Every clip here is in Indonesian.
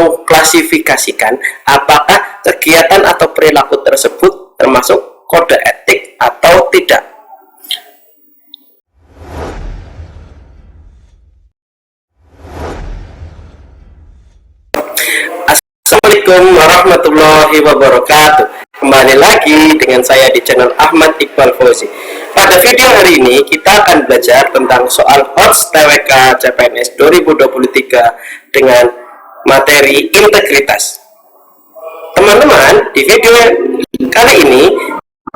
mengklasifikasikan apakah kegiatan atau perilaku tersebut termasuk kode etik atau tidak. Assalamualaikum warahmatullahi wabarakatuh. Kembali lagi dengan saya di channel Ahmad Iqbal Fauzi. Pada video hari ini kita akan belajar tentang soal HOTS TWK CPNS 2023 dengan materi integritas. Teman-teman, di video kali ini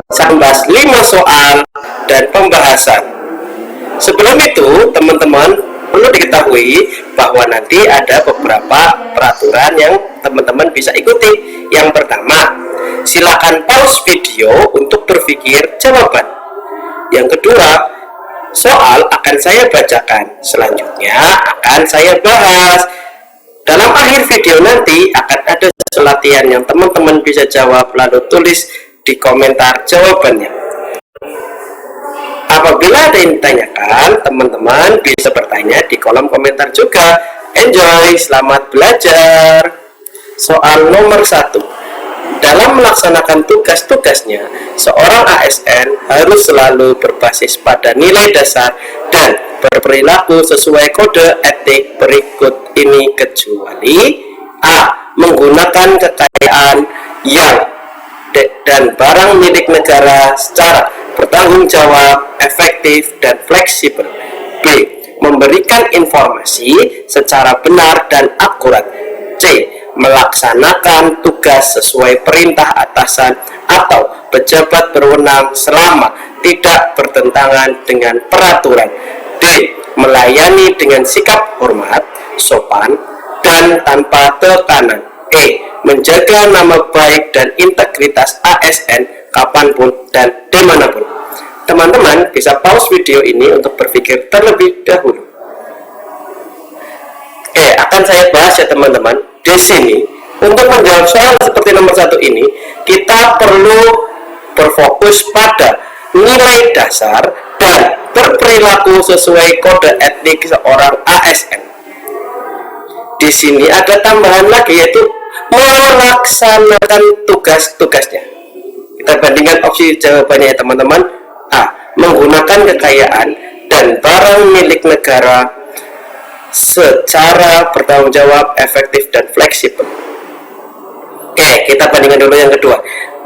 saya membahas 5 soal dan pembahasan. Sebelum itu, teman-teman perlu diketahui bahwa nanti ada beberapa peraturan yang teman-teman bisa ikuti. Yang pertama, silakan pause video untuk berpikir jawaban. Yang kedua, soal akan saya bacakan, selanjutnya akan saya bahas. Dalam akhir video nanti akan ada latihan yang teman-teman bisa jawab, lalu tulis di komentar jawabannya. Apabila ada yang ditanyakan, teman-teman bisa bertanya di kolom komentar juga. Enjoy, selamat belajar. Soal nomor 1. Dalam melaksanakan tugas-tugasnya, seorang ASN harus selalu berbasis pada nilai dasar dan berperilaku sesuai kode etik berikut ini kecuali A. Menggunakan kekayaan yang dan barang milik negara secara bertanggung jawab, efektif, dan fleksibel. B. Memberikan informasi secara benar dan akurat. C. Melaksanakan tugas sesuai perintah atasan atau pejabat berwenang selama tidak bertentangan dengan peraturan. D. Melayani dengan sikap hormat, sopan, dan tanpa tekanan. E. Menjaga nama baik dan integritas ASN kapanpun dan dimanapun. Teman-teman bisa pause video ini untuk berpikir terlebih dahulu. Akan saya bahas ya teman-teman. Di sini untuk menjawab soal seperti nomor 1 ini, kita perlu berfokus pada nilai dasar dan berperilaku sesuai kode etik seorang ASN. Di sini ada tambahan lagi, yaitu melaksanakan tugas-tugasnya. Kita bandingkan opsi jawabannya ya teman-teman. A. Menggunakan kekayaan dan barang milik negara secara bertanggung jawab, efektif, dan fleksibel. Kita bandingkan dulu yang kedua.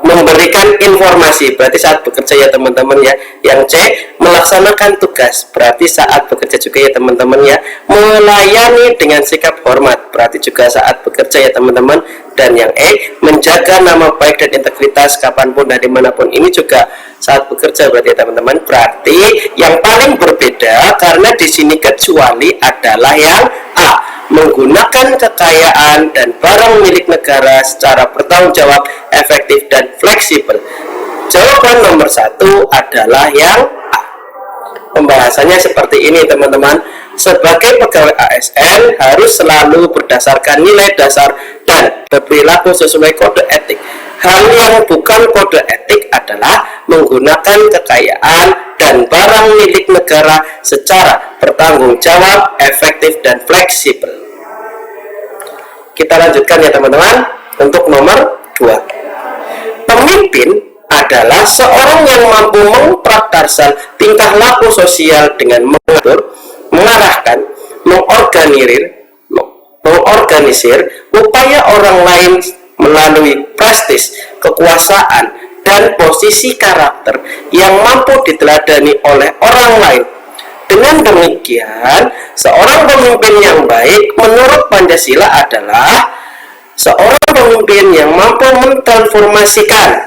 Memberikan informasi, berarti saat bekerja ya teman-teman ya. Yang C. Melaksanakan tugas, berarti saat bekerja juga ya teman-teman ya. Melayani dengan sikap hormat, berarti juga saat bekerja ya teman-teman. Dan yang E. Menjaga nama baik dan integritas kapanpun dan dimanapun, ini juga saat bekerja berarti ya teman-teman. Berarti yang paling berbeda karena di sini kecuali adalah yang A. Menggunakan kekayaan dan barang milik negara secara bertanggung jawab, efektif, dan fleksibel. Jawaban nomor 1 adalah yang A. Pembahasannya seperti ini teman-teman. Sebagai pegawai ASN harus selalu berdasarkan nilai dasar dan berperilaku sesuai kode etik. Hal yang bukan kode etik adalah menggunakan kekayaan dan barang milik negara secara bertanggung jawab, efektif, dan fleksibel. Kita lanjutkan ya teman-teman. Untuk nomor 2. Pemimpin adalah seorang yang mampu memprakarsal tingkah laku sosial dengan mengatur, mengarahkan, mengorganisir upaya orang lain melalui prestis, kekuasaan, dan posisi karakter yang mampu diteladani oleh orang lain. Dengan demikian, seorang pemimpin yang baik menurut Pancasila adalah seorang pemimpin yang mampu mentransformasikan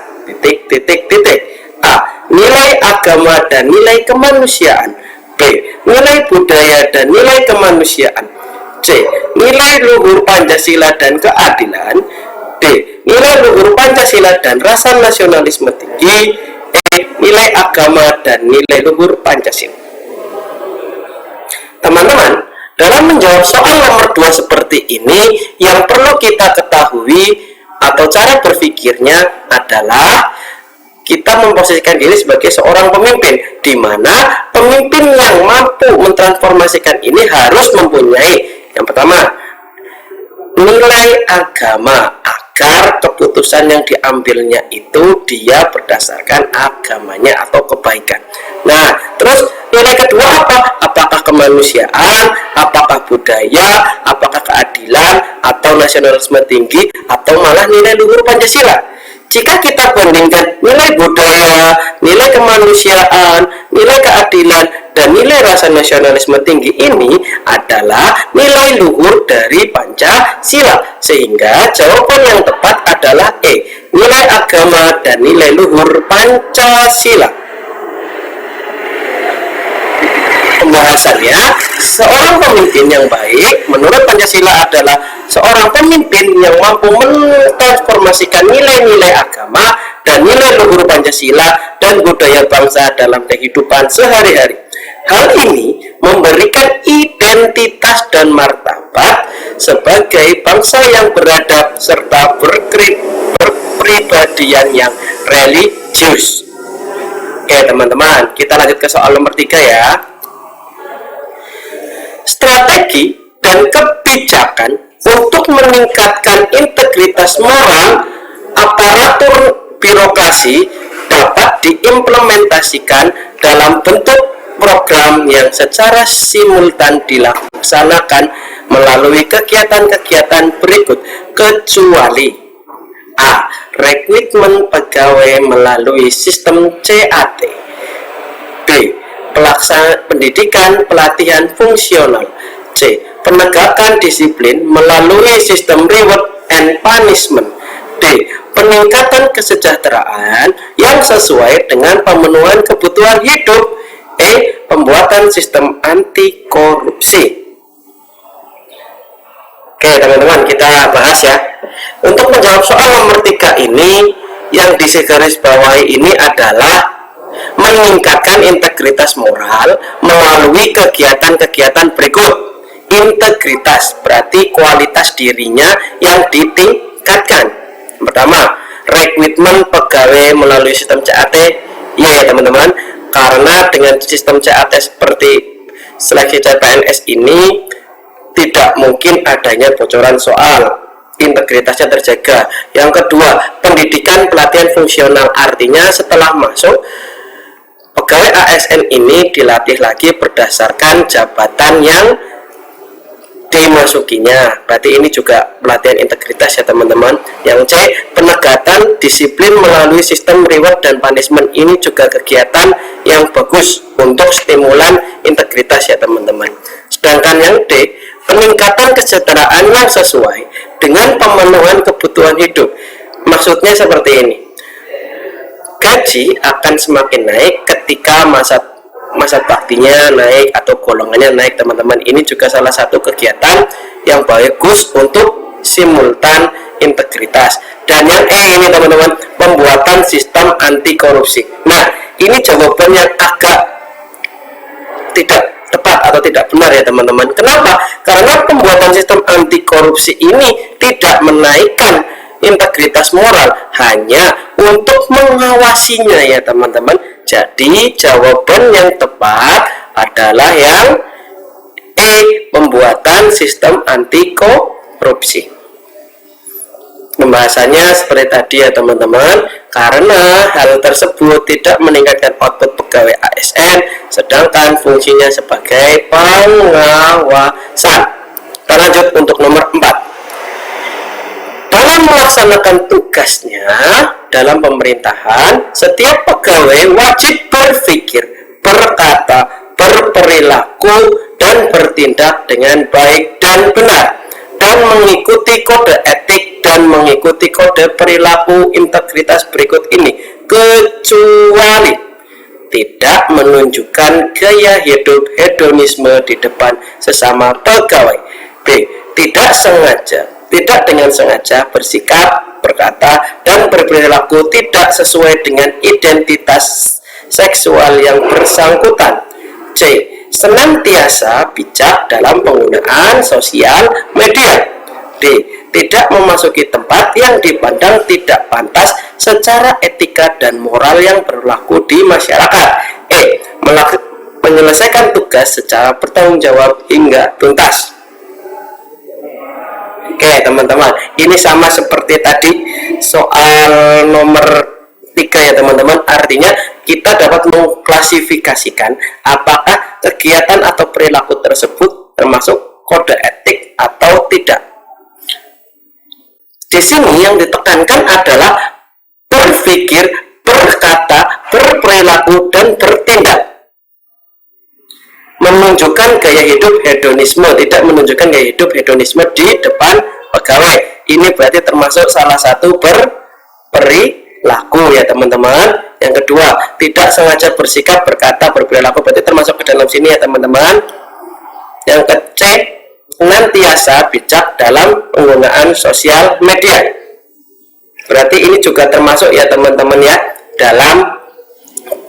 A. Nilai agama dan nilai kemanusiaan. B. Nilai budaya dan nilai kemanusiaan. C. Nilai luhur Pancasila dan keadilan. D. Nilai luhur Pancasila dan rasa nasionalisme tinggi. E. Nilai agama dan nilai luhur Pancasila. Teman-teman, dalam menjawab soal nomor 2 seperti ini, yang perlu kita ketahui atau cara berpikirnya adalah kita memposisikan diri sebagai seorang pemimpin, di mana pemimpin yang mampu mentransformasikan ini harus mempunyai yang pertama nilai agama, agar keputusan yang diambilnya itu dia berdasarkan agamanya atau kebaikan. Nah, terus nilai kedua apa? Apakah kemanusiaan, apakah budaya, apakah keadilan, atau nasionalisme tinggi, atau malah nilai luhur Pancasila? Jika kita bandingkan nilai budaya, nilai kemanusiaan, nilai keadilan, dan nilai rasa nasionalisme tinggi ini adalah nilai luhur dari Pancasila. Sehingga jawaban yang tepat adalah E, nilai agama dan nilai luhur Pancasila. Pembahasannya, seorang pemimpin yang baik menurut Pancasila adalah seorang pemimpin yang mampu mentransformasikan nilai-nilai agama dan nilai luhur Pancasila dan budaya bangsa dalam kehidupan sehari-hari. Hal ini memberikan identitas dan martabat sebagai bangsa yang beradab serta berpribadian yang religius. Oke teman-teman, kita lanjut ke soal nomor 3 ya. Strategi dan kebijakan untuk meningkatkan integritas moral aparatur birokrasi dapat diimplementasikan dalam bentuk program yang secara simultan dilaksanakan melalui kegiatan-kegiatan berikut, kecuali A. Rekrutmen pegawai melalui sistem CAT. B. Pelaksanaan pendidikan pelatihan fungsional. C. Penegakan disiplin melalui sistem reward and punishment. D. Peningkatan kesejahteraan yang sesuai dengan pemenuhan kebutuhan hidup. E. Pembuatan sistem anti korupsi. Oke teman-teman, kita bahas ya. Untuk menjawab soal nomor 3 ini, yang digarisbawahi ini adalah meningkatkan integritas moral melalui kegiatan-kegiatan berikut. Integritas berarti kualitas dirinya yang ditingkatkan. Pertama, rekrutmen pegawai melalui sistem CAT. Ya teman-teman, karena dengan sistem CAT seperti seleksi CPNS ini tidak mungkin adanya bocoran soal, integritasnya terjaga. Yang kedua, pendidikan pelatihan fungsional, artinya setelah masuk pegawai ASN ini dilatih lagi berdasarkan jabatan yang dimasukinya. Berarti ini juga pelatihan integritas ya teman-teman. Yang C, penegakan disiplin melalui sistem reward dan punishment, ini juga kegiatan yang bagus untuk stimulan integritas ya teman-teman. Sedangkan yang D, peningkatan kesejahteraan yang sesuai dengan pemenuhan kebutuhan hidup. Maksudnya seperti ini, gaji akan semakin naik ketika masa baktinya naik atau golongannya naik teman-teman. Ini juga salah satu kegiatan yang bagus untuk simultan integritas. Dan yang E ini teman-teman, pembuatan sistem anti korupsi. Nah, ini jawaban yang agak tidak tepat atau tidak benar ya teman-teman. Kenapa? Karena pembuatan sistem anti korupsi ini tidak menaikkan integritas moral, hanya untuk mengawasinya ya teman-teman. Jadi jawaban yang tepat adalah yang E, pembuatan sistem anti korupsi. Pembahasannya seperti tadi ya teman-teman, karena hal tersebut tidak meningkatkan output pegawai ASN, sedangkan fungsinya sebagai pengawasan. Kita lanjut untuk nomor 4. Dalam melaksanakan tugasnya dalam pemerintahan, setiap pegawai wajib berpikir, berkata, berperilaku, dan bertindak dengan baik dan benar, dan mengikuti kode etik dan mengikuti kode perilaku integritas berikut ini, kecuali tidak menunjukkan gaya hidup hedonisme di depan sesama pegawai. B. Tidak dengan sengaja bersikap, berkata, dan berperilaku tidak sesuai dengan identitas seksual yang bersangkutan. C. Senantiasa bijak dalam penggunaan sosial media. D. Tidak memasuki tempat yang dipandang tidak pantas secara etika dan moral yang berlaku di masyarakat. E. Menyelesaikan tugas secara bertanggung jawab hingga tuntas. Oke teman-teman, ini sama seperti tadi soal nomor 3 ya teman-teman. Artinya kita dapat mengklasifikasikan apakah kegiatan atau perilaku tersebut termasuk kode etik atau tidak. Di sini yang ditekankan adalah berpikir, berkata, berperilaku, dan bertindak. Menunjukkan gaya hidup hedonisme, tidak menunjukkan gaya hidup hedonisme di depan pegawai. Ini berarti termasuk salah satu berperilaku ya teman-teman. Yang kedua, tidak sengaja bersikap, berkata, berperilaku, berarti termasuk ke dalam sini ya teman-teman. Yang ke-C, senantiasa bijak dalam penggunaan sosial media. Berarti ini juga termasuk ya teman-teman ya dalam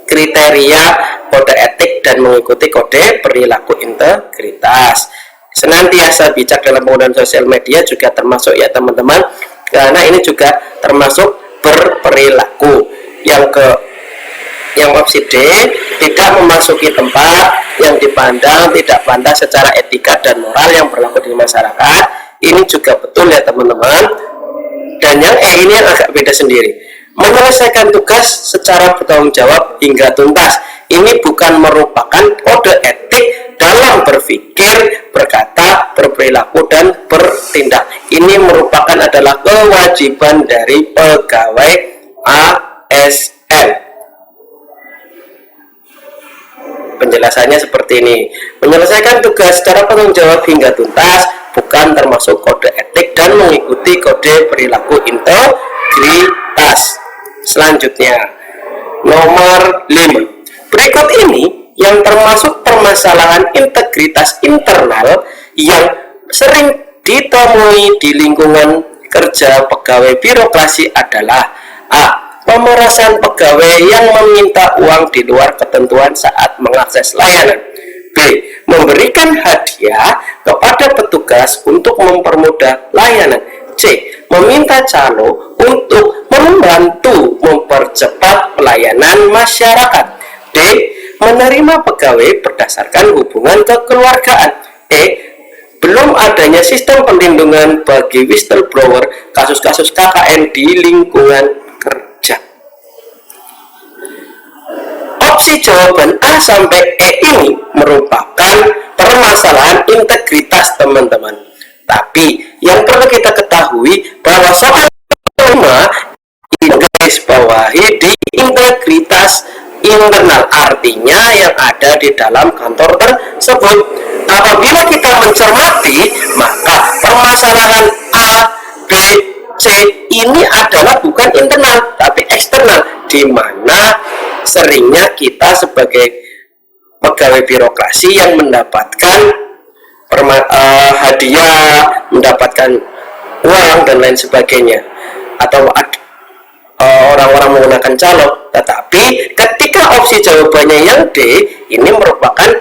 kriteria kode etik dan mengikuti kode perilaku integritas. Senantiasa bijak dalam penggunaan sosial media juga termasuk ya teman-teman, karena ini juga termasuk berperilaku. Yang opsi D, tidak memasuki tempat yang dipandang tidak pantas secara etika dan moral yang berlaku di masyarakat. Ini juga betul ya teman-teman. Dan yang E ini yang agak beda sendiri, menyelesaikan tugas secara bertanggung jawab hingga tuntas. Ini bukan merupakan kode etik dalam berpikir, berkata, berperilaku, dan bertindak. Ini merupakan adalah kewajiban dari pegawai ASN. Penjelasannya seperti ini, menyelesaikan tugas secara bertanggung jawab hingga tuntas bukan termasuk kode etik dan mengikuti kode perilaku integritas. Selanjutnya nomor 5, berikut ini yang termasuk permasalahan integritas internal yang sering ditemui di lingkungan kerja pegawai birokrasi adalah: A. Pemerasan pegawai yang meminta uang di luar ketentuan saat mengakses layanan. B. Memberikan hadiah kepada petugas untuk mempermudah layanan. C. Meminta calo untuk membantu mempercepat pelayanan masyarakat. D. Menerima pegawai berdasarkan hubungan kekeluargaan. E. Belum adanya sistem perlindungan bagi whistleblower kasus-kasus KKN di lingkungan kerja. Opsi jawaban A sampai E ini merupakan permasalahan integritas teman-teman. Tapi yang perlu kita ketahui bahwa soal 5 garis bawahi di integritas internal, artinya yang ada di dalam kantor tersebut. Apabila kita mencermati, maka permasalahan A, B, C ini adalah bukan internal tapi eksternal, di mana seringnya kita sebagai pegawai birokrasi yang mendapatkan hadiah, mendapatkan uang dan lain sebagainya, atau orang-orang menggunakan calo. Tetapi ketika opsi jawabannya yang D, ini merupakan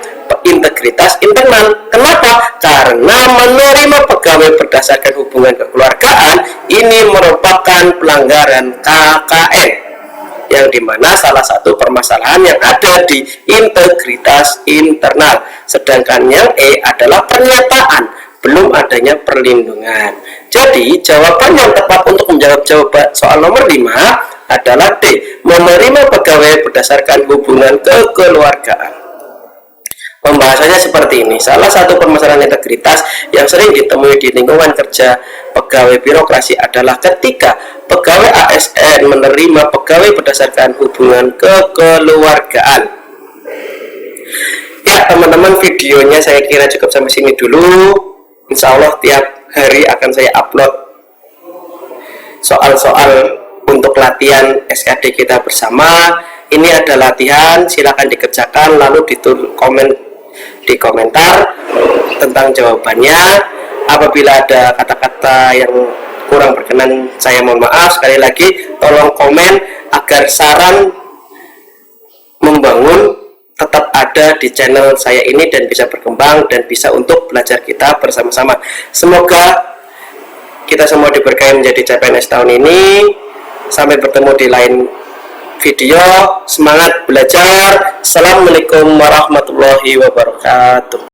integritas internal. Kenapa? Karena menerima pegawai berdasarkan hubungan kekeluargaan ini merupakan pelanggaran KKN, yang dimana salah satu permasalahan yang ada di integritas internal. Sedangkan yang E adalah pernyataan belum adanya perlindungan. Jadi jawaban yang tepat untuk menjawab jawaban soal nomor 5 adalah D, menerima pegawai berdasarkan hubungan kekeluargaan. Pembahasannya seperti ini. Salah satu permasalahan integritas yang sering ditemui di lingkungan kerja pegawai birokrasi adalah ketika pegawai ASN menerima pegawai berdasarkan hubungan kekeluargaan. Ya teman-teman, videonya saya kira cukup sampai sini dulu. Insya Allah tiap hari akan saya upload soal-soal untuk latihan SKD kita bersama. Ini ada latihan, silakan dikerjakan lalu di komentar tentang jawabannya. Apabila ada kata-kata yang kurang berkenan, saya mohon maaf. Sekali lagi tolong komen agar saran membangun tetap ada di channel saya ini dan bisa berkembang dan bisa untuk belajar kita bersama-sama. Semoga kita semua diberkahi menjadi CPNS tahun ini. Sampai bertemu di lain video. Semangat belajar. Assalamualaikum warahmatullahi wabarakatuh.